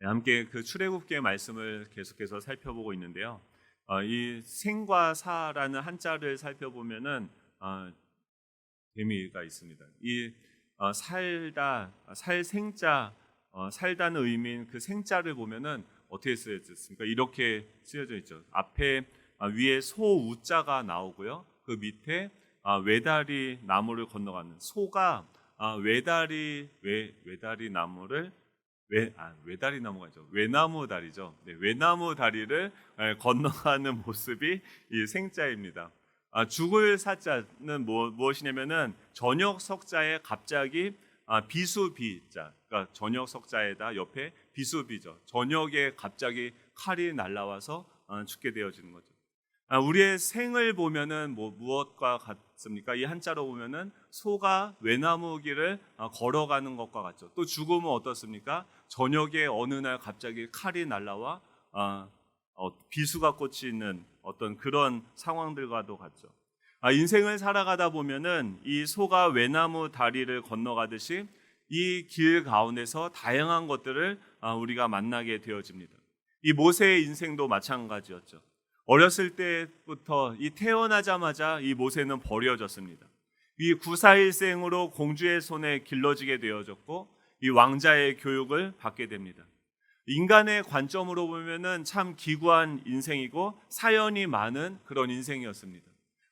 함께 그 출애굽기의 말씀을 계속해서 살펴보고 있는데요. 이 생과 사라는 한자를 살펴보면은 의미가 있습니다. 이 살다, 살생자, 살다는 의미인 그 생자를 보면은 어떻게 쓰여졌습니까? 이렇게 쓰여져 있죠. 앞에 위에 소우자가 나오고요. 그 밑에 외다리 나무를 건너가는 소가 외다리 나무를 외다리 나무가 있죠. 외나무 다리죠. 네, 외나무 다리를 건너가는 모습이 이 생자입니다. 죽을 사자는 무엇이냐면은 저녁 석자에 갑자기 비수비자, 그러니까 저녁 석자에다 옆에 비수비죠. 저녁에 갑자기 칼이 날라와서 죽게 되어지는 거죠. 우리의 생을 보면은 무엇과 같습니까? 이 한자로 보면은 소가 외나무 길을 걸어가는 것과 같죠. 또 죽음은 어떻습니까? 저녁에 어느 날 갑자기 칼이 날라와 비수가 꽂히는 어떤 그런 상황들과도 같죠. 인생을 살아가다 보면은 이 소가 외나무 다리를 건너가듯이 이 길 가운데서 다양한 것들을 우리가 만나게 되어집니다. 이 모세의 인생도 마찬가지였죠. 어렸을 때부터 이 태어나자마자 이 모세는 버려졌습니다. 이 구사일생으로 공주의 손에 길러지게 되어졌고 이 왕자의 교육을 받게 됩니다. 인간의 관점으로 보면은 참 기구한 인생이고 사연이 많은 그런 인생이었습니다.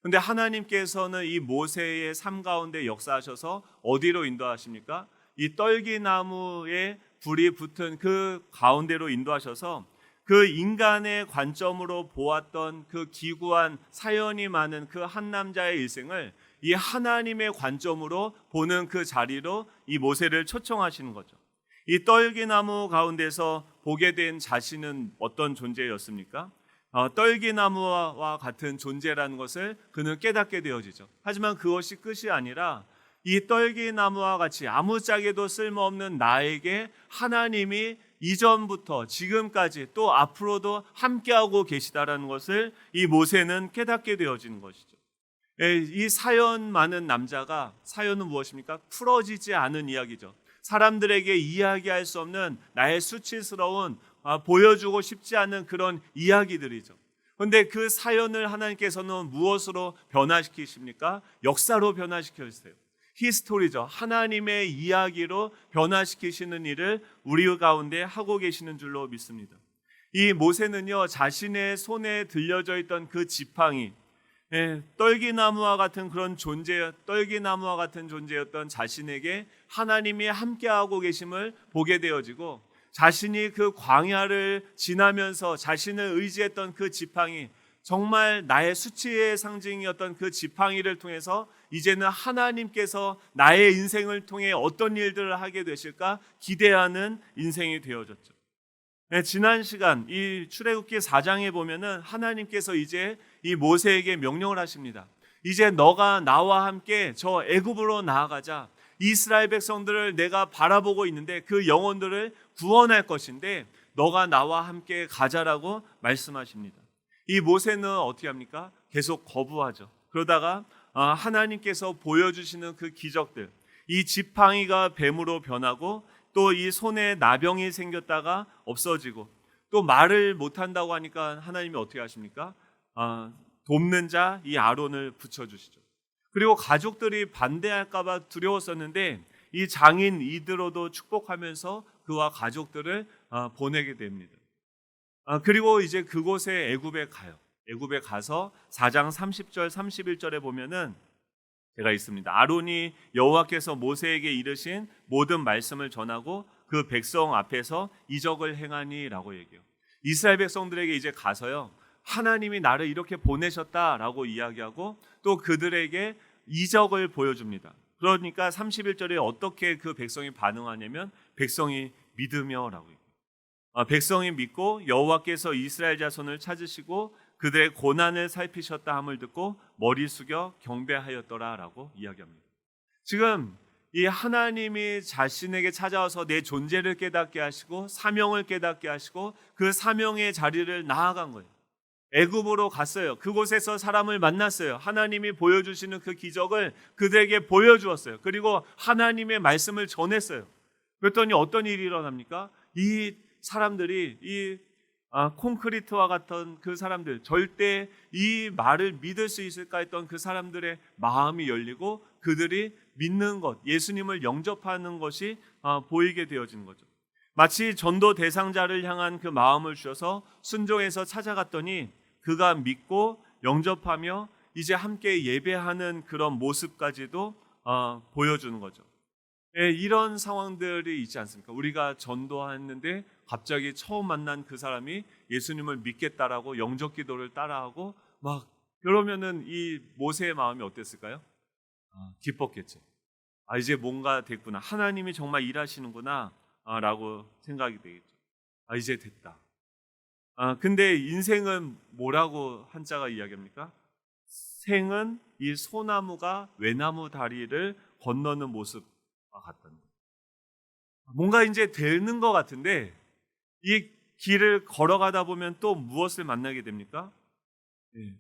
그런데 하나님께서는 이 모세의 삶 가운데 역사하셔서 어디로 인도하십니까? 이 떨기나무에 불이 붙은 그 가운데로 인도하셔서 그 인간의 관점으로 보았던 그 기구한 사연이 많은 그 한 남자의 일생을 이 하나님의 관점으로 보는 그 자리로 이 모세를 초청하시는 거죠. 이 떨기나무 가운데서 보게 된 자신은 어떤 존재였습니까? 떨기나무와 같은 존재라는 것을 그는 깨닫게 되어지죠. 하지만 그것이 끝이 아니라 이 떨기나무와 같이 아무짝에도 쓸모없는 나에게 하나님이 이전부터 지금까지 또 앞으로도 함께하고 계시다라는 것을 이 모세는 깨닫게 되어지는 것이죠. 이 사연 많은 남자가, 사연은 무엇입니까? 풀어지지 않은 이야기죠. 사람들에게 이야기할 수 없는 나의 수치스러운 보여주고 싶지 않은 그런 이야기들이죠. 그런데 그 사연을 하나님께서는 무엇으로 변화시키십니까? 역사로 변화시켜주세요. 히스토리죠. 하나님의 이야기로 변화시키시는 일을 우리 가운데 하고 계시는 줄로 믿습니다. 이 모세는요, 자신의 손에 들려져 있던 그 지팡이, 떨기나무와 같은 그런 떨기나무와 같은 존재였던 자신에게 하나님이 함께하고 계심을 보게 되어지고, 자신이 그 광야를 지나면서 자신을 의지했던 그 지팡이, 정말 나의 수치의 상징이었던 그 지팡이를 통해서 이제는 하나님께서 나의 인생을 통해 어떤 일들을 하게 되실까 기대하는 인생이 되어졌죠. 지난 시간 이 출애굽기 4장에 보면은 하나님께서 이제 이 모세에게 명령을 하십니다. 이제 너가 나와 함께 저 애굽으로 나아가자. 이스라엘 백성들을 내가 바라보고 있는데 그 영혼들을 구원할 것인데 너가 나와 함께 가자라고 말씀하십니다. 이 모세는 어떻게 합니까? 계속 거부하죠. 그러다가 하나님께서 보여주시는 그 기적들, 이 지팡이가 뱀으로 변하고 또 이 손에 나병이 생겼다가 없어지고 또 말을 못한다고 하니까 하나님이 어떻게 하십니까? 돕는 자 이 아론을 붙여주시죠. 그리고 가족들이 반대할까 봐 두려웠었는데 이 장인 이드로도 축복하면서 그와 가족들을 보내게 됩니다. 그리고 이제 그곳에 애굽에 가요. 애굽에 가서 4장 30절 31절에 보면은 제가 있습니다. 아론이 여호와께서 모세에게 이르신 모든 말씀을 전하고 그 백성 앞에서 이적을 행하니라고 얘기해요. 이스라엘 백성들에게 이제 가서요, 하나님이 나를 이렇게 보내셨다라고 이야기하고 또 그들에게 이적을 보여줍니다. 그러니까 31절에 어떻게 그 백성이 반응하냐면 백성이 믿으며라고 얘기해요. 백성이 믿고 여호와께서 이스라엘 자손을 찾으시고 그들의 고난을 살피셨다 함을 듣고 머리 숙여 경배하였더라라고 이야기합니다. 지금 이 하나님이 자신에게 찾아와서 내 존재를 깨닫게 하시고 사명을 깨닫게 하시고 그 사명의 자리를 나아간 거예요. 애굽으로 갔어요. 그곳에서 사람을 만났어요. 하나님이 보여주시는 그 기적을 그들에게 보여주었어요. 그리고 하나님의 말씀을 전했어요. 그랬더니 어떤 일이 일어납니까? 이 사람들이 콘크리트와 같은 그 사람들, 절대 이 말을 믿을 수 있을까 했던 그 사람들의 마음이 열리고 그들이 믿는 것, 예수님을 영접하는 것이 보이게 되어지는 거죠. 마치 전도 대상자를 향한 그 마음을 주셔서 순종해서 찾아갔더니 그가 믿고 영접하며 이제 함께 예배하는 그런 모습까지도 보여주는 거죠. 예, 이런 상황들이 있지 않습니까? 우리가 전도했는데 갑자기 처음 만난 그 사람이 예수님을 믿겠다라고 영접 기도를 따라하고 막 그러면은 이 모세의 마음이 어땠을까요? 기뻤겠죠. 이제 뭔가 됐구나. 하나님이 정말 일하시는구나 라고 생각이 되겠죠. 이제 됐다. 근데 인생은 뭐라고 한자가 이야기합니까? 생은 이 소나무가 외나무 다리를 건너는 모습과 같다는 거예요. 뭔가 이제 되는 것 같은데 이 길을 걸어가다 보면 또 무엇을 만나게 됩니까? 예.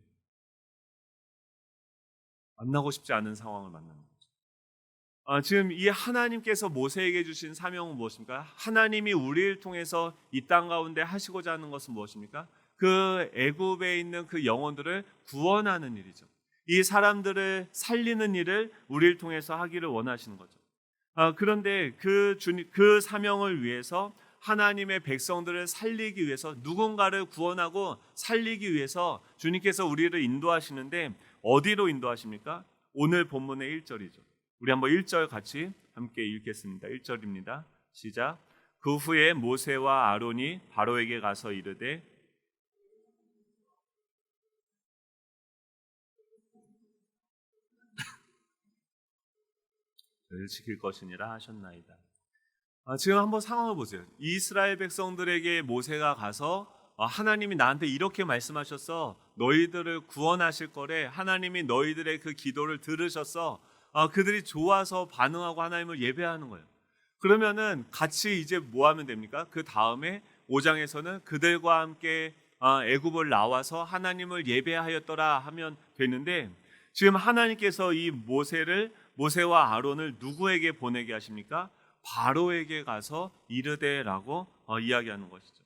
만나고 싶지 않은 상황을 만나는 거죠. 지금 이 하나님께서 모세에게 주신 사명은 무엇입니까? 하나님이 우리를 통해서 이 땅 가운데 하시고자 하는 것은 무엇입니까? 그 애굽에 있는 그 영혼들을 구원하는 일이죠. 이 사람들을 살리는 일을 우리를 통해서 하기를 원하시는 거죠. 그런데 그 사명을 위해서 하나님의 백성들을 살리기 위해서 누군가를 구원하고 살리기 위해서 주님께서 우리를 인도하시는데 어디로 인도하십니까? 오늘 본문의 1절이죠. 우리 한번 1절 같이 함께 읽겠습니다. 1절입니다. 시작. 그 후에 모세와 아론이 바로에게 가서 이르되 저를 지킬 것이니라 하셨나이다. 지금 한번 상황을 보세요. 이스라엘 백성들에게 모세가 가서 하나님이 나한테 이렇게 말씀하셨어. 너희들을 구원하실 거래. 하나님이 너희들의 그 기도를 들으셨어. 그들이 좋아서 반응하고 하나님을 예배하는 거예요. 그러면은 같이 이제 뭐 하면 됩니까? 그 다음에 5장에서는 그들과 함께 애굽을 나와서 하나님을 예배하였더라 하면 되는데 지금 하나님께서 이 모세와 아론을 누구에게 보내게 하십니까? 바로에게 가서 이르되라고 이야기하는 것이죠.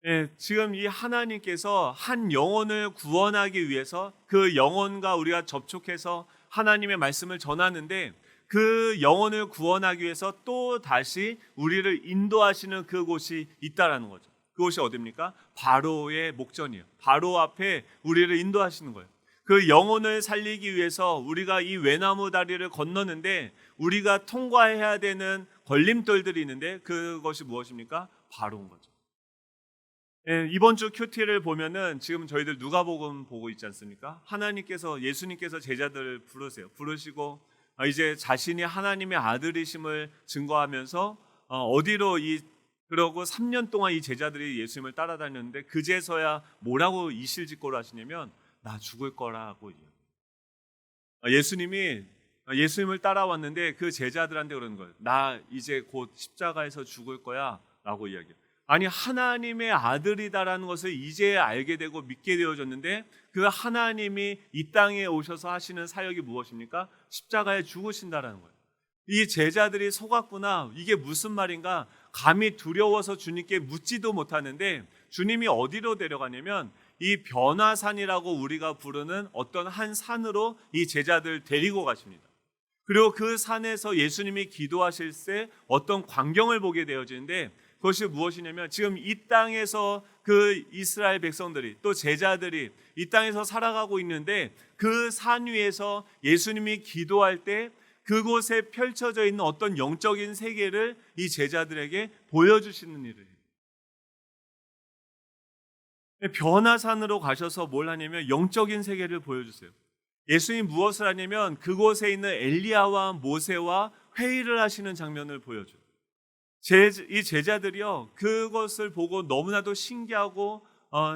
예, 지금 이 하나님께서 한 영혼을 구원하기 위해서 그 영혼과 우리가 접촉해서 하나님의 말씀을 전하는데 그 영혼을 구원하기 위해서 또 다시 우리를 인도하시는 그곳이 있다라는 거죠. 그곳이 어디입니까? 바로의 목전이에요. 바로 앞에 우리를 인도하시는 거예요. 그 영혼을 살리기 위해서 우리가 이 외나무 다리를 건너는데 우리가 통과해야 되는 걸림돌들이 있는데 그것이 무엇입니까? 바로인 거죠. 예, 이번 주 큐티를 보면은 지금 저희들 누가복음 보고 있지 않습니까? 예수님께서 제자들을 부르시고 이제 자신이 하나님의 아들이심을 증거하면서 그러고 3년 동안 이 제자들이 예수님을 따라다녔는데 그제서야 뭐라고 이실직고를 하시냐면 나 죽을 거라고 예수님을 따라왔는데 그 제자들한테 그러는 거예요. 나 이제 곧 십자가에서 죽을 거야 라고 이야기해요. 아니 하나님의 아들이다라는 것을 이제 알게 되고 믿게 되어졌는데 그 하나님이 이 땅에 오셔서 하시는 사역이 무엇입니까? 십자가에 죽으신다라는 거예요. 이 제자들이 속았구나. 이게 무슨 말인가? 감히 두려워서 주님께 묻지도 못하는데 주님이 어디로 데려가냐면 이 변화산이라고 우리가 부르는 어떤 한 산으로 이 제자들 데리고 가십니다. 그리고 그 산에서 예수님이 기도하실 때 어떤 광경을 보게 되어지는데 그것이 무엇이냐면 지금 이 땅에서 그 이스라엘 백성들이 또 제자들이 이 땅에서 살아가고 있는데 그 산 위에서 예수님이 기도할 때 그곳에 펼쳐져 있는 어떤 영적인 세계를 이 제자들에게 보여주시는 일을 해요. 변화산으로 가셔서 뭘 하냐면 영적인 세계를 보여주세요. 예수님이 무엇을 하냐면 그곳에 있는 엘리야와 모세와 회의를 하시는 장면을 보여줘요. 이 제자들이요 그것을 보고 너무나도 신기하고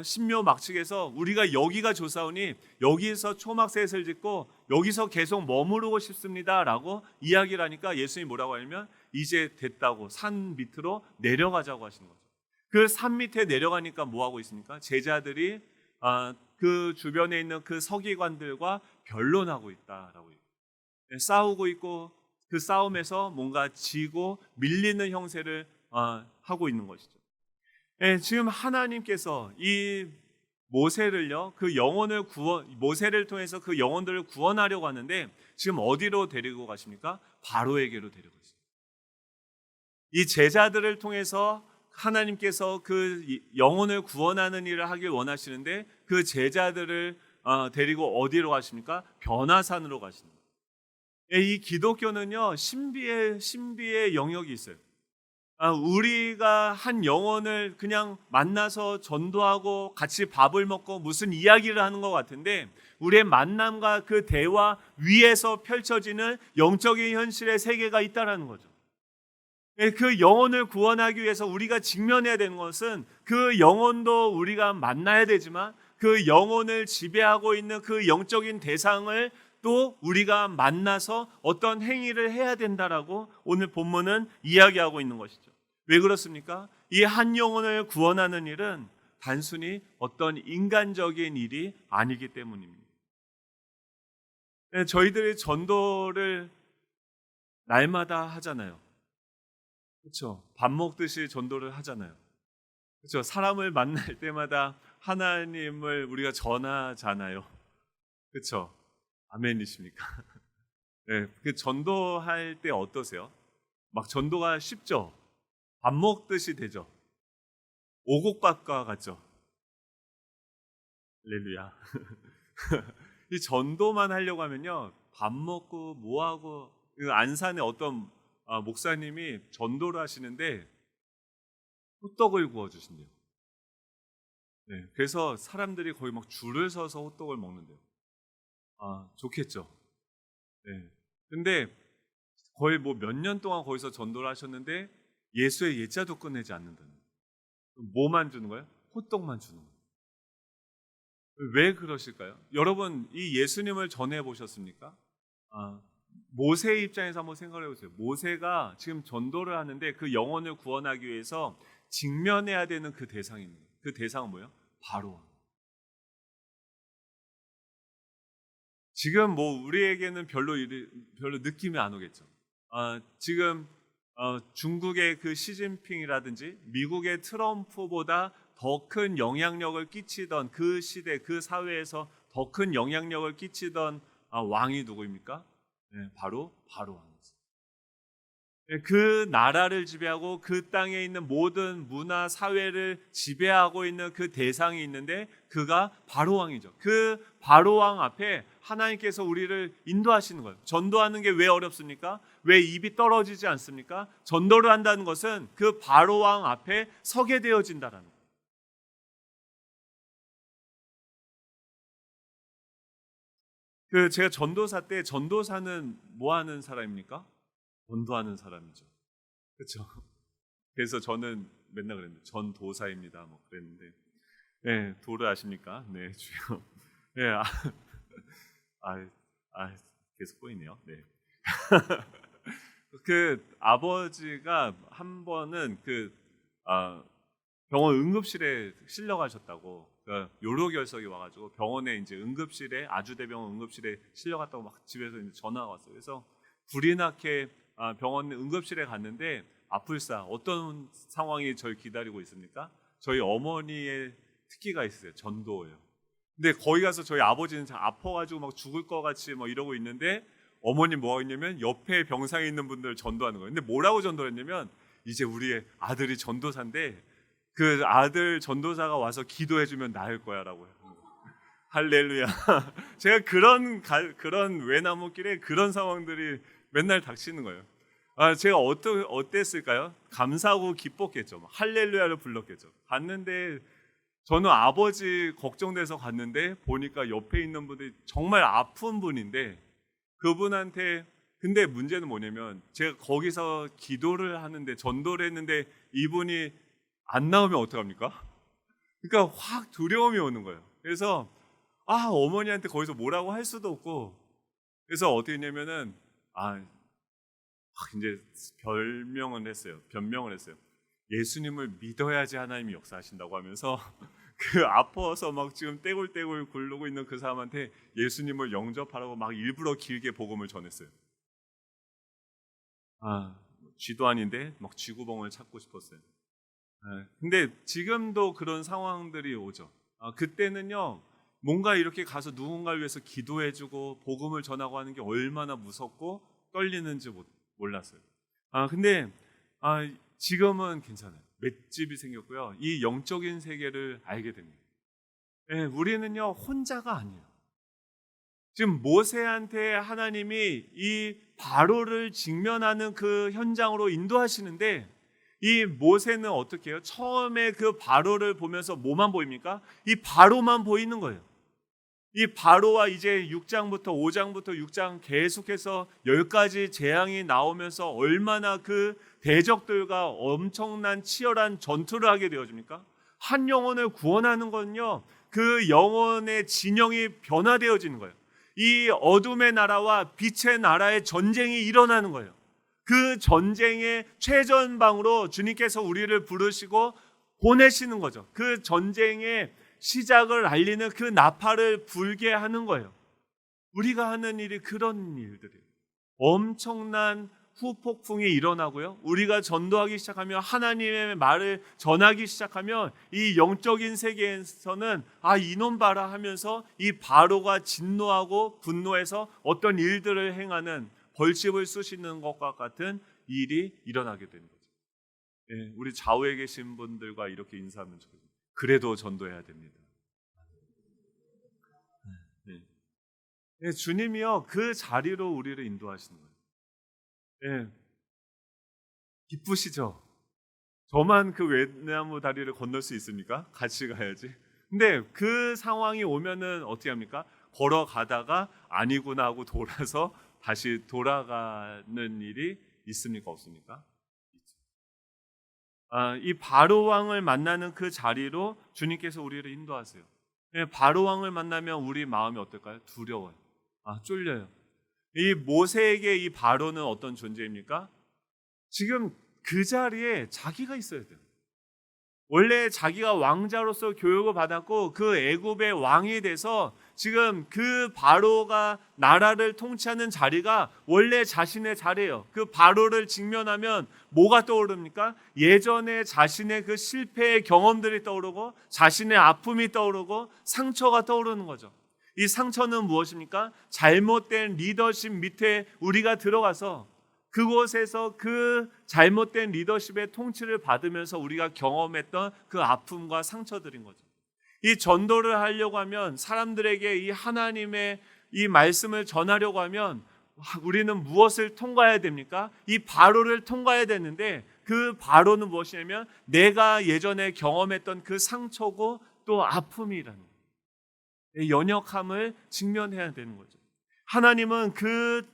신묘막측해서 우리가 여기가 좋사오니 여기서 초막셋을 짓고 여기서 계속 머무르고 싶습니다라고 이야기를 하니까 예수님이 뭐라고 하냐면 이제 됐다고 산 밑으로 내려가자고 하시는 거죠. 그 산 밑에 내려가니까 뭐 하고 있습니까? 제자들이 그 주변에 있는 그 서기관들과 변론하고 있다라고 싸우고 있고 그 싸움에서 뭔가 지고 밀리는 형세를 하고 있는 것이죠. 예, 지금 하나님께서 이 모세를요, 그 영혼을 모세를 통해서 그 영혼들을 구원하려고 하는데 지금 어디로 데리고 가십니까? 바로에게로 데리고 가십니다. 이 제자들을 통해서 하나님께서 그 영혼을 구원하는 일을 하길 원하시는데 그 제자들을 데리고 어디로 가십니까? 변화산으로 가십니다. 예, 이 기독교는요, 신비의 영역이 있어요. 우리가 한 영혼을 그냥 만나서 전도하고 같이 밥을 먹고 무슨 이야기를 하는 것 같은데 우리의 만남과 그 대화 위에서 펼쳐지는 영적인 현실의 세계가 있다라는 거죠. 예, 그 영혼을 구원하기 위해서 우리가 직면해야 되는 것은 그 영혼도 우리가 만나야 되지만 그 영혼을 지배하고 있는 그 영적인 대상을 또 우리가 만나서 어떤 행위를 해야 된다라고 오늘 본문은 이야기하고 있는 것이죠. 왜 그렇습니까? 이 한 영혼을 구원하는 일은 단순히 어떤 인간적인 일이 아니기 때문입니다. 네, 저희들이 전도를 날마다 하잖아요. 그렇죠? 밥 먹듯이 전도를 하잖아요. 그렇죠? 사람을 만날 때마다 하나님을 우리가 전하잖아요. 그렇죠? 아멘이십니까? 네, 그 전도할 때 어떠세요? 막 전도가 쉽죠? 밥 먹듯이 되죠? 오곡밥과 같죠? 할렐루야. 이 전도만 하려고 하면요, 밥 먹고 뭐하고, 그 안산에 어떤 목사님이 전도를 하시는데 호떡을 구워주신대요. 네, 그래서 사람들이 거의 막 줄을 서서 호떡을 먹는데요. 좋겠죠. 네. 근데 거의 뭐 몇 년 동안 거기서 전도를 하셨는데 예수의 예자도 끝내지 않는다는 거예요. 뭐만 주는 거예요? 호떡만 주는 거예요. 왜 그러실까요? 여러분, 이 예수님을 전해 보셨습니까? 모세의 입장에서 한번 생각해 보세요. 모세가 지금 전도를 하는데 그 영혼을 구원하기 위해서 직면해야 되는 그 대상입니다. 그 대상은 뭐예요? 바로. 지금 뭐 우리에게는 별로 느낌이 안 오겠죠. 지금 중국의 그 시진핑이라든지 미국의 트럼프보다 더 큰 영향력을 끼치던 그 시대, 그 사회에서 더 큰 영향력을 끼치던 왕이 누구입니까? 네, 바로 왕이죠. 네, 그 나라를 지배하고 그 땅에 있는 모든 문화, 사회를 지배하고 있는 그 대상이 있는데 그가 바로 왕이죠. 그 바로 왕 앞에 하나님께서 우리를 인도하시는 거예요. 전도하는 게 왜 어렵습니까? 왜 입이 떨어지지 않습니까? 전도를 한다는 것은 그 바로 왕 앞에 서게 되어진다라는 거예요. 그 제가 전도사 때 전도사는 뭐 하는 사람입니까? 전도하는 사람이죠. 그렇죠? 그래서 저는 맨날 그랬는데 전도사입니다. 뭐 그랬는데, 네, 도를 아십니까? 네, 주요. 네, 아, 계속 보이네요. 네. 그 아버지가 한 번은 병원 응급실에 실려가셨다고. 그러니까 요로결석이 와가지고 병원에 이제 응급실에 아주대병원 응급실에 실려갔다고 막 집에서 이제 전화가 왔어요. 그래서 불이 나게 병원 응급실에 갔는데 아플싸 어떤 상황이 저를 기다리고 있습니까? 저희 어머니의 특기가 있어요. 전도예요. 근데 거기 가서 저희 아버지는 아파가지고 막 죽을 것 같이 뭐 이러고 있는데 어머니 뭐가 있냐면 옆에 병상에 있는 분들 전도하는 거예요. 근데 뭐라고 전도했냐면 이제 우리의 아들이 전도사인데 그 아들 전도사가 와서 기도해주면 나을 거야라고 해요. 할렐루야. 제가 그런 외나무길에 그런 상황들이 맨날 닥치는 거예요. 제가 어땠을까요? 감사하고 기뻤겠죠. 할렐루야를 불렀겠죠. 갔는데 저는 아버지 걱정돼서 갔는데 보니까 옆에 있는 분들이 정말 아픈 분인데 그분한테 근데 문제는 뭐냐면 제가 거기서 기도를 하는데 전도를 했는데 이분이 안 나오면 어떡합니까? 그러니까 확 두려움이 오는 거예요. 그래서 어머니한테 거기서 뭐라고 할 수도 없고 그래서 어떻게 했냐면은 이제 변명을 했어요. 예수님을 믿어야지 하나님이 역사하신다고 하면서 그 아파서 막 지금 떼굴떼굴 굴르고 있는 그 사람한테 예수님을 영접하라고 막 일부러 길게 복음을 전했어요. 쥐도 아닌데 막 쥐구멍을 찾고 싶었어요. 근데 지금도 그런 상황들이 오죠. 그때는요, 뭔가 이렇게 가서 누군가를 위해서 기도해주고 복음을 전하고 하는 게 얼마나 무섭고 떨리는지 몰랐어요. 근데 지금은 괜찮아요. 맷집이 생겼고요. 이 영적인 세계를 알게 됩니다. 우리는요, 혼자가 아니에요. 지금 모세한테 하나님이 이 바로를 직면하는 그 현장으로 인도하시는데, 이 모세는 어떻게 해요? 처음에 그 바로를 보면서 뭐만 보입니까? 이 바로만 보이는 거예요. 이 바로와 이제 6장부터 5장부터 6장 계속해서 10가지 재앙이 나오면서 얼마나 그 대적들과 엄청난 치열한 전투를 하게 되어집니까? 한 영혼을 구원하는 건요, 그 영혼의 진영이 변화되어지는 거예요. 이 어둠의 나라와 빛의 나라의 전쟁이 일어나는 거예요. 그 전쟁의 최전방으로 주님께서 우리를 부르시고 보내시는 거죠. 그 전쟁의 시작을 알리는 그 나팔을 불게 하는 거예요. 우리가 하는 일이 그런 일들이에요. 엄청난 후폭풍이 일어나고요. 우리가 전도하기 시작하면, 하나님의 말을 전하기 시작하면, 이 영적인 세계에서는 이놈 봐라 하면서 이 바로가 진노하고 분노해서 어떤 일들을 행하는, 벌집을 쑤시는 것과 같은 일이 일어나게 되는 거죠. 우리 좌우에 계신 분들과 이렇게 인사하면 좋겠어요. 그래도 전도해야 됩니다. 주님이요, 그 자리로 우리를 인도하시는 거예요. 기쁘시죠? 저만 그 외나무 다리를 건널 수 있습니까? 같이 가야지. 근데 그 상황이 오면은 어떻게 합니까? 걸어가다가 아니구나 하고 돌아서 다시 돌아가는 일이 있습니까? 없습니까? 이 바로 왕을 만나는 그 자리로 주님께서 우리를 인도하세요. 바로 왕을 만나면 우리 마음이 어떨까요? 두려워요. 쫄려요. 이 모세에게 이 바로는 어떤 존재입니까? 지금 그 자리에 자기가 있어야 돼요. 원래 자기가 왕자로서 교육을 받았고 그 애굽의 왕이 돼서 지금 그 바로가 나라를 통치하는 자리가 원래 자신의 자리예요. 그 바로를 직면하면 뭐가 떠오릅니까? 예전에 자신의 그 실패의 경험들이 떠오르고 자신의 아픔이 떠오르고 상처가 떠오르는 거죠. 이 상처는 무엇입니까? 잘못된 리더십 밑에 우리가 들어가서 그곳에서 그 잘못된 리더십의 통치를 받으면서 우리가 경험했던 그 아픔과 상처들인 거죠. 이 전도를 하려고 하면, 사람들에게 이 하나님의 이 말씀을 전하려고 하면 우리는 무엇을 통과해야 됩니까? 이 바로를 통과해야 되는데, 그 바로는 무엇이냐면 내가 예전에 경험했던 그 상처고 또 아픔이라는 거예요. 연약함을 직면해야 되는 거죠. 하나님은 그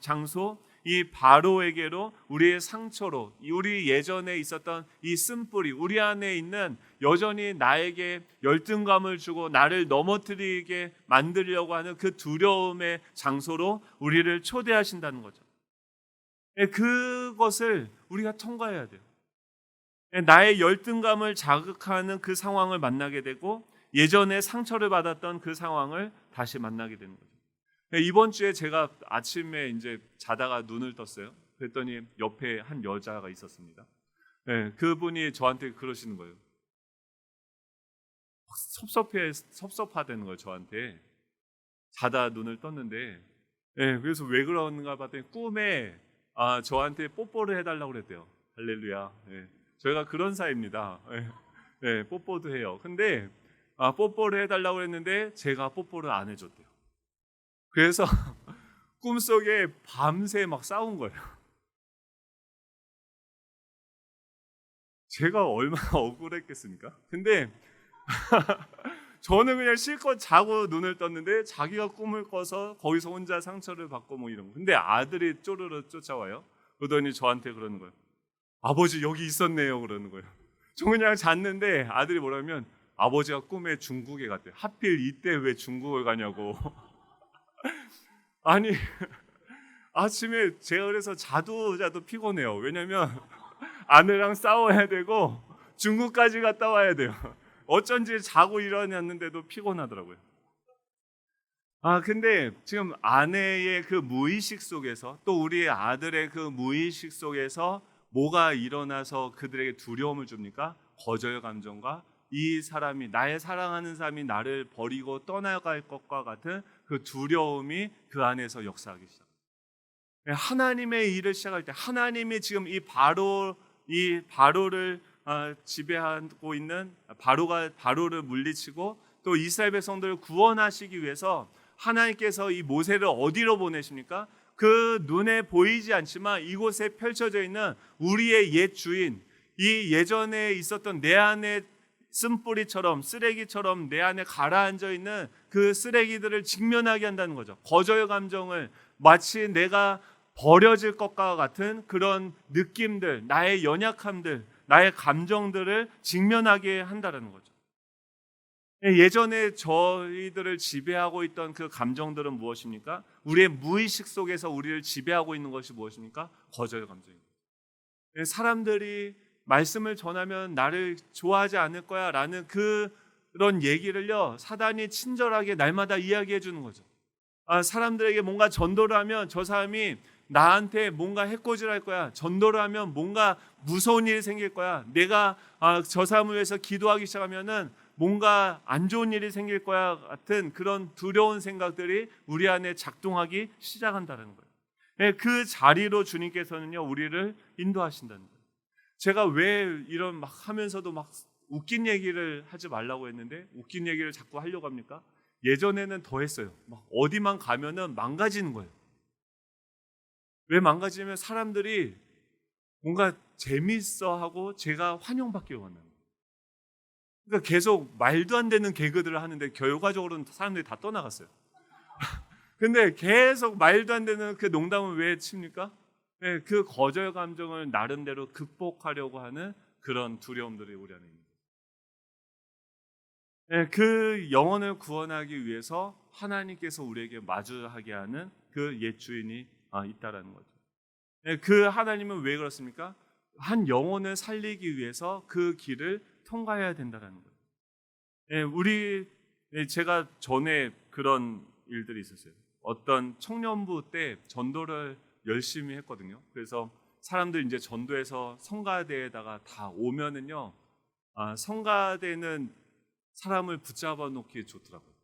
장소, 이 바로에게로 우리의 상처로, 우리 예전에 있었던 이 쓴뿌리, 우리 안에 있는 여전히 나에게 열등감을 주고 나를 넘어뜨리게 만들려고 하는 그 두려움의 장소로 우리를 초대하신다는 거죠. 그것을 우리가 통과해야 돼요. 나의 열등감을 자극하는 그 상황을 만나게 되고 예전에 상처를 받았던 그 상황을 다시 만나게 되는 거죠. 이번 주에 제가 아침에 이제 자다가 눈을 떴어요. 그랬더니 옆에 한 여자가 있었습니다. 그분이 저한테 그러시는 거예요. 섭섭하다는 거예요, 저한테. 자다 눈을 떴는데, 그래서 왜 그러는가 봤더니 꿈에 저한테 뽀뽀를 해달라고 그랬대요. 할렐루야. 저희가 그런 사이입니다. 뽀뽀도 해요. 근데 뽀뽀를 해달라고 했는데 제가 뽀뽀를 안 해줬대요. 그래서 꿈속에 밤새 막 싸운 거예요. 제가 얼마나 억울했겠습니까? 근데 저는 그냥 실컷 자고 눈을 떴는데 자기가 꿈을 꿔서 거기서 혼자 상처를 받고 뭐 이런 거. 근데 아들이 쪼르르 쫓아와요. 그러더니 저한테 그러는 거예요. 아버지 여기 있었네요. 그러는 거예요. 저 그냥 잤는데 아들이 뭐라면 아버지가 꿈에 중국에 갔대요. 하필 이때 왜 중국을 가냐고. 아니 아침에 제가 그래서 자도 피곤해요. 왜냐면 아내랑 싸워야 되고 중국까지 갔다 와야 돼요. 어쩐지 자고 일어났는데도 피곤하더라고요. 근데 지금 아내의 그 무의식 속에서 또 우리 아들의 그 무의식 속에서 뭐가 일어나서 그들에게 두려움을 줍니까? 거절 감정과 이 사람이, 나의 사랑하는 사람이 나를 버리고 떠나갈 것과 같은 그 두려움이 그 안에서 역사하기 시작합니다. 하나님의 일을 시작할 때, 하나님이 지금 이 바로를 지배하고 있는 바로를 물리치고 또 이스라엘 백성들을 구원하시기 위해서 하나님께서 이 모세를 어디로 보내십니까? 그 눈에 보이지 않지만 이곳에 펼쳐져 있는 우리의 옛 주인, 이 예전에 있었던 내 안에 쓴뿌리처럼, 쓰레기처럼 내 안에 가라앉아 있는 그 쓰레기들을 직면하게 한다는 거죠. 거절 감정을, 마치 내가 버려질 것과 같은 그런 느낌들, 나의 연약함들, 나의 감정들을 직면하게 한다는 거죠. 예전에 저희들을 지배하고 있던 그 감정들은 무엇입니까? 우리의 무의식 속에서 우리를 지배하고 있는 것이 무엇입니까? 거절 감정입니다. 사람들이 말씀을 전하면 나를 좋아하지 않을 거야 라는 그런 얘기를요, 사단이 친절하게 날마다 이야기해 주는 거죠. 사람들에게 뭔가 전도를 하면 저 사람이 나한테 뭔가 해코지를 할 거야. 전도를 하면 뭔가 무서운 일이 생길 거야. 내가 저 사람을 위해서 기도하기 시작하면은 뭔가 안 좋은 일이 생길 거야 같은 그런 두려운 생각들이 우리 안에 작동하기 시작한다는 거예요. 그 자리로 주님께서는요, 우리를 인도하신다는 거예요. 제가 왜 이런 막 하면서도 막 웃긴 얘기를 하지 말라고 했는데 웃긴 얘기를 자꾸 하려고 합니까? 예전에는 더 했어요. 막 어디만 가면은 망가지는 거예요. 왜 망가지냐면 사람들이 뭔가 재밌어 하고 제가 환영받기를 원하는 거예요. 그러니까 계속 말도 안 되는 개그들을 하는데 결과적으로는 사람들이 다 떠나갔어요. 근데 계속 말도 안 되는 그 농담을 왜 칩니까? 네, 그 거절 감정을 나름대로 극복하려고 하는 그런 두려움들이 우리 안에 있는 거예요. 네, 그 영혼을 구원하기 위해서 하나님께서 우리에게 마주하게 하는 그 옛 주인이 있다라는 거죠. 네, 그 하나님은 왜 그렇습니까? 한 영혼을 살리기 위해서 그 길을 통과해야 된다는 거예요. 제가 전에 그런 일들이 있었어요. 어떤 청년부 때 전도를 열심히 했거든요. 그래서 사람들 이제 전도해서 성가대에다가 다 오면은요, 성가대는 사람을 붙잡아 놓기 좋더라고요.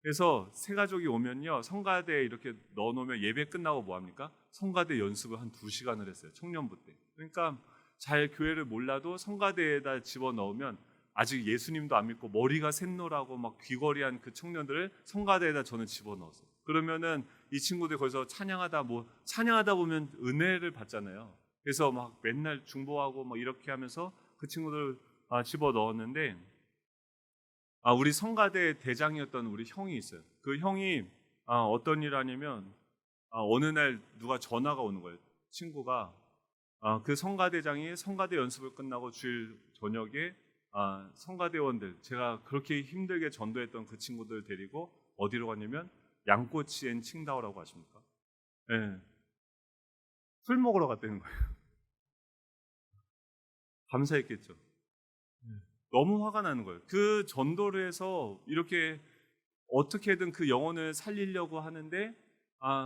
그래서 세 가족이 오면요, 성가대에 이렇게 넣어놓으면 예배 끝나고 뭐 합니까? 성가대 연습을 한 2시간을 했어요. 청년부 때. 그러니까 잘 교회를 몰라도 성가대에다 집어넣으면 아직 예수님도 안 믿고 머리가 샛노라고 막 귀걸이한 그 청년들을 성가대에다 저는 집어넣었어요. 그러면은 이 친구들 거기서 찬양하다 보면 은혜를 받잖아요. 그래서 막 맨날 중보하고 막 이렇게 하면서 그 친구들 집어넣었는데, 우리 성가대 대장이었던 우리 형이 있어요. 그 형이 어떤 일을 하냐면 어느 날 누가 전화가 오는 거예요. 친구가 그 성가대장이 성가대 연습을 끝나고 주일 저녁에 성가대원들, 제가 그렇게 힘들게 전도했던 그 친구들 데리고 어디로 갔냐면 양꼬치엔 칭다오라고 아십니까? 네. 술 먹으러 갔다는 거예요. 감사했겠죠. 너무 화가 나는 거예요. 그 전도를 해서 이렇게 어떻게든 그 영혼을 살리려고 하는데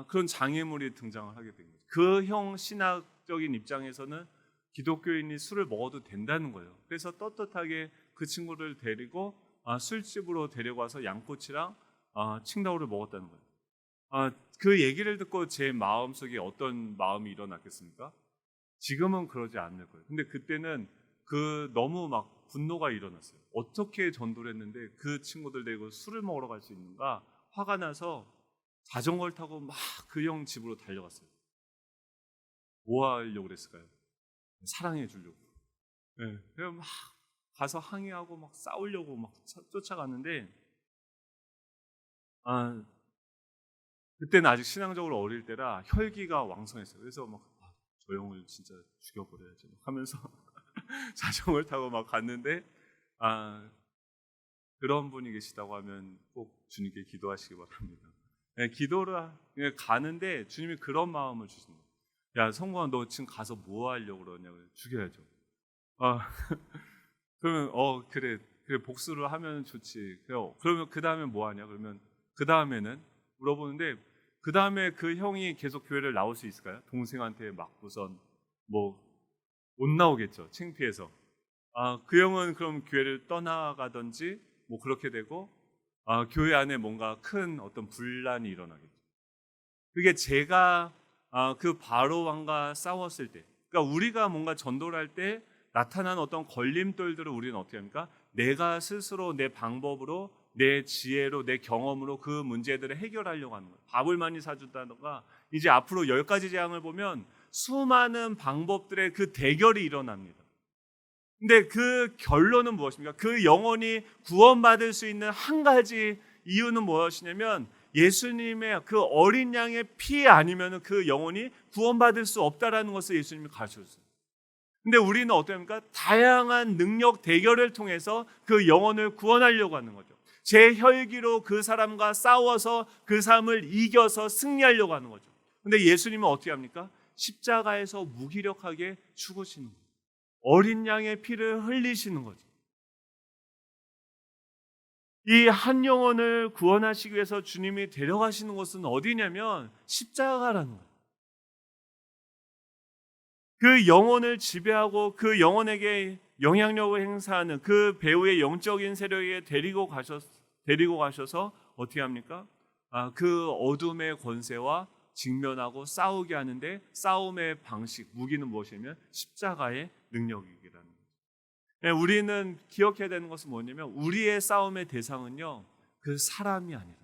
그런 장애물이 등장을 하게 된 거죠. 그 형 신학적인 입장에서는 기독교인이 술을 먹어도 된다는 거예요. 그래서 떳떳하게 그 친구를 데리고 술집으로 데려가서 양꼬치랑 칭다오를 먹었다는 거예요. 그 얘기를 듣고 제 마음속에 어떤 마음이 일어났겠습니까? 지금은 그러지 않을 거예요. 근데 그때는 너무 막 분노가 일어났어요. 어떻게 전도를 했는데 그 친구들 데리고 술을 먹으러 갈 수 있는가? 화가 나서 자전거를 타고 막 그 형 집으로 달려갔어요. 뭐 하려고 그랬을까요? 사랑해 주려고. 네. 그래서 막 가서 항의하고 막 싸우려고 막 쫓아갔는데, 그때는 아직 신앙적으로 어릴 때라 혈기가 왕성했어요. 그래서 막 저 형을 진짜 죽여버려야지 하면서 자전거를 타고 막 갔는데, 그런 분이 계시다고 하면 꼭 주님께 기도하시기 바랍니다. 네, 기도를 가는데 주님이 그런 마음을 주시는 거예요. 야, 성광아, 너 지금 가서 뭐 하려고 그러냐고. 죽여야죠. 그러면 그래 복수를 하면 좋지. 그러면 그 다음에 뭐 하냐? 그러면 그 다음에는 물어보는데, 그 다음에 그 형이 계속 교회를 나올 수 있을까요? 동생한테 맞고선 뭐 못 나오겠죠. 창피해서. 그 형은 그럼 교회를 떠나가든지 뭐 그렇게 되고 교회 안에 뭔가 큰 어떤 분란이 일어나겠죠. 그게 제가 그 바로 왕과 싸웠을 때, 그러니까 우리가 뭔가 전도를 할 때 나타난 어떤 걸림돌들을 우리는 어떻게 합니까? 내가 스스로 내 방법으로, 내 지혜로, 내 경험으로 그 문제들을 해결하려고 하는 거예요. 밥을 많이 사준다던가, 이제 앞으로 10가지 재앙을 보면 수많은 방법들의 그 대결이 일어납니다. 근데 그 결론은 무엇입니까? 그 영혼이 구원받을 수 있는 한 가지 이유는 무엇이냐면 예수님의 그 어린 양의 피 아니면 그 영혼이 구원받을 수 없다라는 것을 예수님이 가르쳐줬어요. 근데 우리는 어떻습니까? 다양한 능력 대결을 통해서 그 영혼을 구원하려고 하는 거죠. 제 혈기로 그 사람과 싸워서 그 사람을 이겨서 승리하려고 하는 거죠. 근데 예수님은 어떻게 합니까? 십자가에서 무기력하게 죽으시는 거예요. 어린 양의 피를 흘리시는 거죠. 이 한 영혼을 구원하시기 위해서 주님이 데려가시는 곳은 어디냐면 십자가라는 거예요. 그 영혼을 지배하고 그 영혼에게 영향력을 행사하는 그 배우의 영적인 세력에 데리고 가셔서 어떻게 합니까? 그 어둠의 권세와 직면하고 싸우게 하는데 싸움의 방식, 무기는 무엇이냐면 십자가의 능력이라는 거예요. 우리는 기억해야 되는 것은 뭐냐면 우리의 싸움의 대상은요, 그 사람이 아니라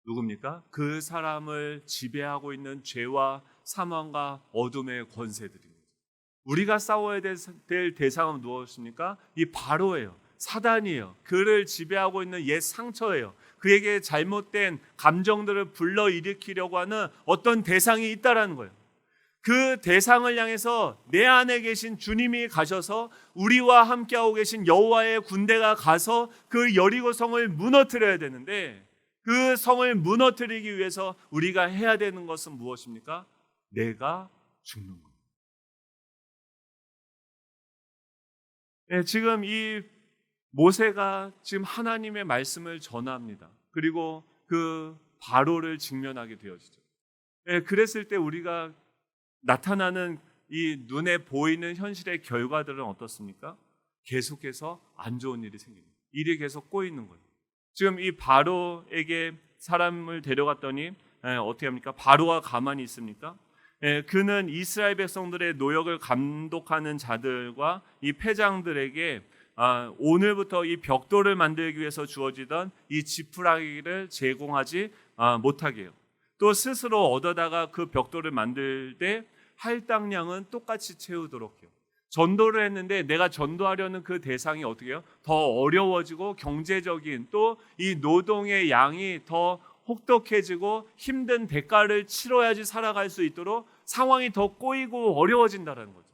누굽니까? 그 사람을 지배하고 있는 죄와 사망과 어둠의 권세들입니다. 우리가 싸워야 될 대상은 무엇입니까? 이 바로예요. 사단이에요. 그를 지배하고 있는 옛 상처예요. 그에게 잘못된 감정들을 불러일으키려고 하는 어떤 대상이 있다라는 거예요. 그 대상을 향해서 내 안에 계신 주님이 가셔서 우리와 함께하고 계신 여호와의 군대가 가서 그 여리고 성을 무너뜨려야 되는데, 그 성을 무너뜨리기 위해서 우리가 해야 되는 것은 무엇입니까? 내가 죽는 것. 지금 이 모세가 지금 하나님의 말씀을 전합니다. 그리고 그 바로를 직면하게 되어지죠. 그랬을 때 우리가 나타나는 이 눈에 보이는 현실의 결과들은 어떻습니까? 계속해서 안 좋은 일이 생깁니다. 일이 계속 꼬이는 거예요. 지금 이 바로에게 사람을 데려갔더니 어떻게 합니까? 바로가 가만히 있습니까? 그는 이스라엘 백성들의 노역을 감독하는 자들과 이 패장들에게 오늘부터 이 벽돌을 만들기 위해서 주어지던 이 지푸라기를 제공하지 못하게 해요. 또 스스로 얻어다가 그 벽돌을 만들 때 할당량은 똑같이 채우도록 해요. 전도를 했는데 내가 전도하려는 그 대상이 어떻게 해요? 더 어려워지고 경제적인 또 이 노동의 양이 더 혹독해지고 힘든 대가를 치러야지 살아갈 수 있도록 상황이 더 꼬이고 어려워진다는 거죠.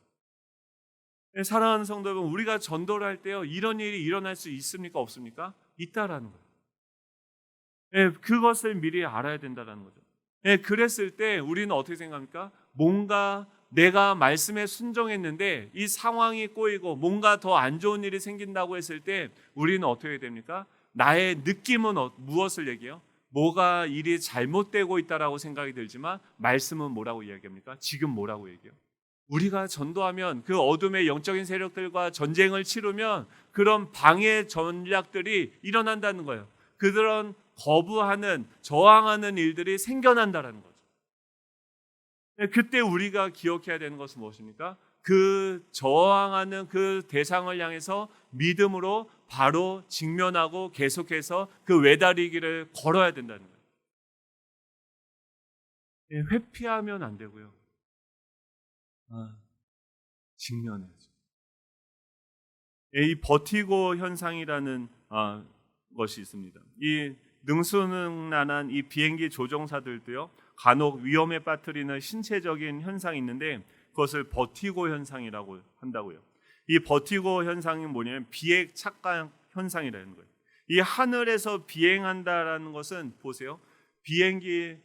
사랑하는 성도 여러분, 우리가 전도를 할 때요, 이런 일이 일어날 수 있습니까? 없습니까? 있다라는 거예요. 그것을 미리 알아야 된다는 거죠. 그랬을 때 우리는 어떻게 생각합니까? 뭔가 내가 말씀에 순종했는데 이 상황이 꼬이고 뭔가 더 안 좋은 일이 생긴다고 했을 때 우리는 어떻게 됩니까? 나의 느낌은 무엇을 얘기해요? 뭐가 일이 잘못되고 있다라고 생각이 들지만 말씀은 뭐라고 이야기합니까? 지금 뭐라고 얘기해요? 우리가 전도하면 그 어둠의 영적인 세력들과 전쟁을 치르면 그런 방해 전략들이 일어난다는 거예요. 그들은 거부하는, 저항하는 일들이 생겨난다는 거죠. 그때 우리가 기억해야 되는 것은 무엇입니까? 그 저항하는 그 대상을 향해서 믿음으로 바로 직면하고 계속해서 그 외다리기를 걸어야 된다는 거예요. 회피하면 안 되고요. 직면해야죠. 이 버티고 현상이라는 것이 있습니다. 이 능수능란한 이 비행기 조종사들도요, 간혹 위험에 빠뜨리는 신체적인 현상이 있는데 그것을 버티고 현상이라고 한다고요. 이 버티고 현상이 뭐냐면 비핵 착각 현상이라는 거예요. 이 하늘에서 비행한다라는 것은 보세요. 비행기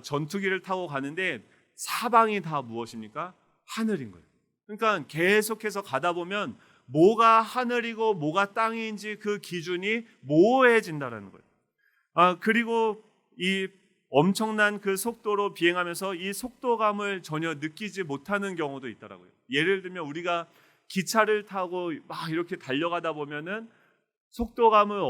전투기를 타고 가는데 사방이 다 무엇입니까? 하늘인 거예요. 그러니까 계속해서 가다 보면 뭐가 하늘이고 뭐가 땅인지 그 기준이 모호해진다라는 거예요. 그리고 이 엄청난 그 속도로 비행하면서 이 속도감을 전혀 느끼지 못하는 경우도 있더라고요. 예를 들면 우리가 기차를 타고 막 이렇게 달려가다 보면은 속도감을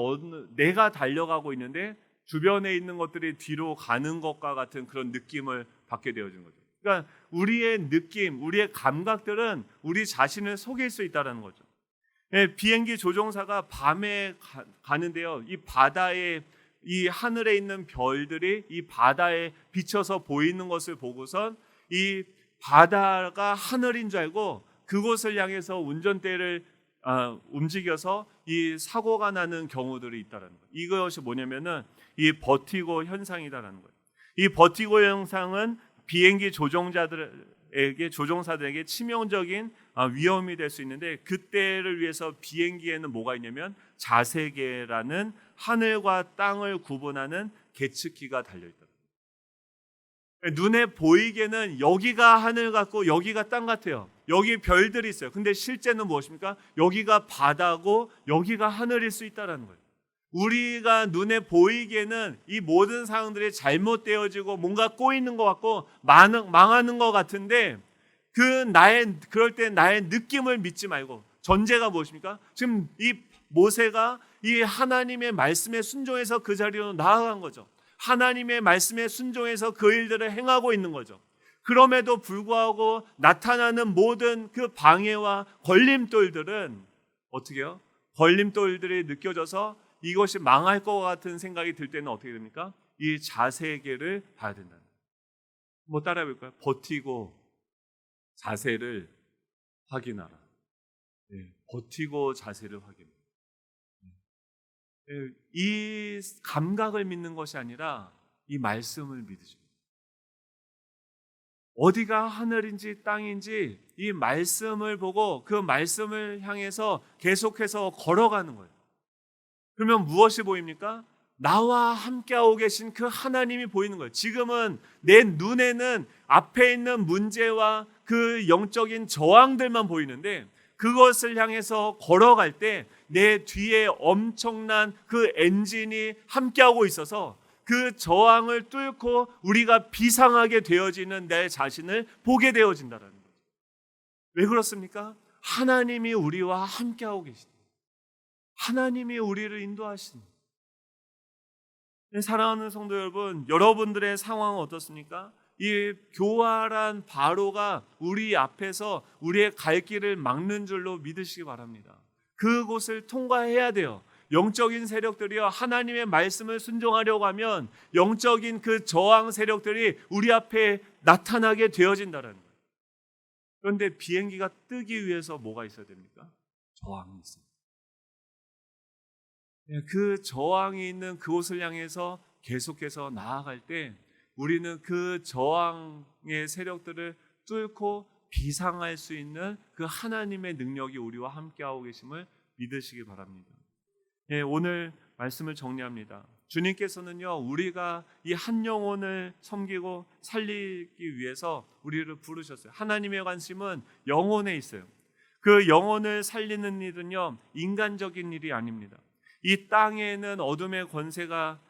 내가 달려가고 있는데 주변에 있는 것들이 뒤로 가는 것과 같은 그런 느낌을 받게 되어지는 거죠. 그러니까 우리의 느낌, 우리의 감각들은 우리 자신을 속일 수 있다는 거죠. 비행기 조종사가 밤에 가는데요. 이 바다에 이 하늘에 있는 별들이 이 바다에 비쳐서 보이는 것을 보고선 이 바다가 하늘인 줄 알고 그곳을 향해서 운전대를 움직여서 이 사고가 나는 경우들이 있다는 거예요. 이것이 뭐냐면은 이 버티고 현상이다라는 거예요. 이 버티고 현상은 비행기 조종사들에게 치명적인 위험이 될 수 있는데, 그때를 위해서 비행기에는 뭐가 있냐면 자세계라는 하늘과 땅을 구분하는 계측기가 달려있다. 눈에 보이게는 여기가 하늘 같고 여기가 땅 같아요. 여기 별들이 있어요. 근데 실제는 무엇입니까? 여기가 바다고 여기가 하늘일 수 있다는 거예요. 우리가 눈에 보이기에는 이 모든 상황들이 잘못되어지고 뭔가 꼬이는 것 같고 망하는 것 같은데, 그럴 때 나의 느낌을 믿지 말고, 전제가 무엇입니까? 지금 이 모세가 이 하나님의 말씀에 순종해서 그 자리로 나아간 거죠. 하나님의 말씀에 순종해서 그 일들을 행하고 있는 거죠. 그럼에도 불구하고 나타나는 모든 그 방해와 걸림돌들은 어떻게 해요? 걸림돌들이 느껴져서 이것이 망할 것 같은 생각이 들 때는 어떻게 됩니까? 이 자세계를 봐야 된다. 뭐 따라해 볼까요? 버티고 자세를 확인하라. 버티고 자세를 확인하라. 이 감각을 믿는 것이 아니라 이 말씀을 믿으십니다. 어디가 하늘인지 땅인지 이 말씀을 보고 그 말씀을 향해서 계속해서 걸어가는 거예요. 그러면 무엇이 보입니까? 나와 함께하고 계신 그 하나님이 보이는 거예요. 지금은 내 눈에는 앞에 있는 문제와 그 영적인 저항들만 보이는데, 그것을 향해서 걸어갈 때 내 뒤에 엄청난 그 엔진이 함께하고 있어서 그 저항을 뚫고 우리가 비상하게 되어지는 내 자신을 보게 되어진다는 거죠. 왜 그렇습니까? 하나님이 우리와 함께하고 계십니다. 하나님이 우리를 인도하십니다. 사랑하는 성도 여러분, 여러분들의 상황은 어떻습니까? 이 교활한 바로가 우리 앞에서 우리의 갈 길을 막는 줄로 믿으시기 바랍니다. 그곳을 통과해야 돼요. 영적인 세력들이요, 하나님의 말씀을 순종하려고 하면 영적인 그 저항 세력들이 우리 앞에 나타나게 되어진다는 거예요. 그런데 비행기가 뜨기 위해서 뭐가 있어야 됩니까? 저항이 있습니다. 그 저항이 있는 그곳을 향해서 계속해서 나아갈 때 우리는 그 저항의 세력들을 뚫고 비상할 수 있는 그 하나님의 능력이 우리와 함께하고 계심을 믿으시기 바랍니다. 오늘 말씀을 정리합니다. 주님께서는요, 우리가 이 한 영혼을 섬기고 살리기 위해서 우리를 부르셨어요. 하나님의 관심은 영혼에 있어요. 그 영혼을 살리는 일은요, 인간적인 일이 아닙니다. 이 땅에는 어둠의 권세가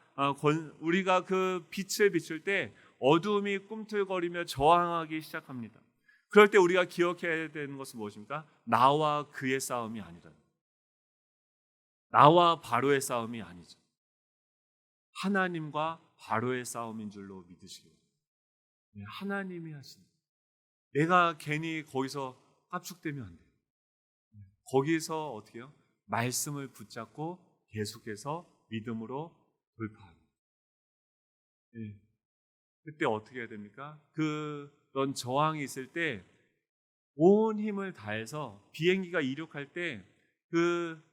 우리가 그 빛을 비출 때 어둠이 꿈틀거리며 저항하기 시작합니다. 그럴 때 우리가 기억해야 되는 것은 무엇입니까? 나와 그의 싸움이 아니라, 나와 바로의 싸움이 아니죠. 하나님과 바로의 싸움인 줄로 믿으시기 바랍니다. 하나님이 하십니다. 내가 괜히 거기서 압축되면 안 돼요. 거기서 어떻게 해요? 말씀을 붙잡고 계속해서 믿음으로 돌파합니다. 그때 어떻게 해야 됩니까? 그런 저항이 있을 때 온 힘을 다해서 비행기가 이륙할 때 그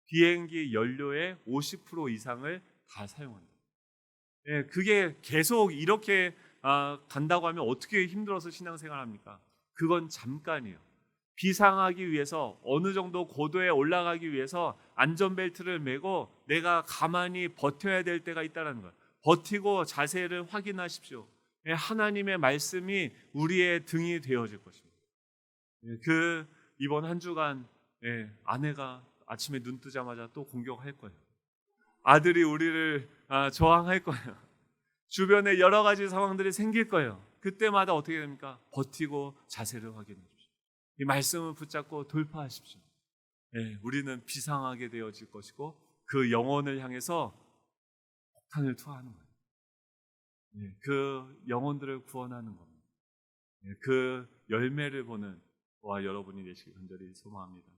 비행기 연료의 50% 이상을 다 사용합니다. 그게 계속 이렇게 간다고 하면 어떻게 힘들어서 신앙생활 합니까? 그건 잠깐이에요. 비상하기 위해서, 어느 정도 고도에 올라가기 위해서 안전벨트를 매고 내가 가만히 버텨야 될 때가 있다는 거예요. 버티고 자세를 확인하십시오. 하나님의 말씀이 우리의 등이 되어질 것입니다. 이번 한 주간 아내가 아침에 눈 뜨자마자 또 공격할 거예요. 아들이 우리를 저항할 거예요. 주변에 여러 가지 상황들이 생길 거예요. 그때마다 어떻게 됩니까? 버티고 자세를 확인해 주십시오. 이 말씀을 붙잡고 돌파하십시오. 예, 우리는 비상하게 되어질 것이고 그 영혼을 향해서 폭탄을 투하하는 거예요. 예, 그 영혼들을 구원하는 겁니다. 예, 그 열매를 보는 저와 여러분이 되시길 간절히 소망합니다.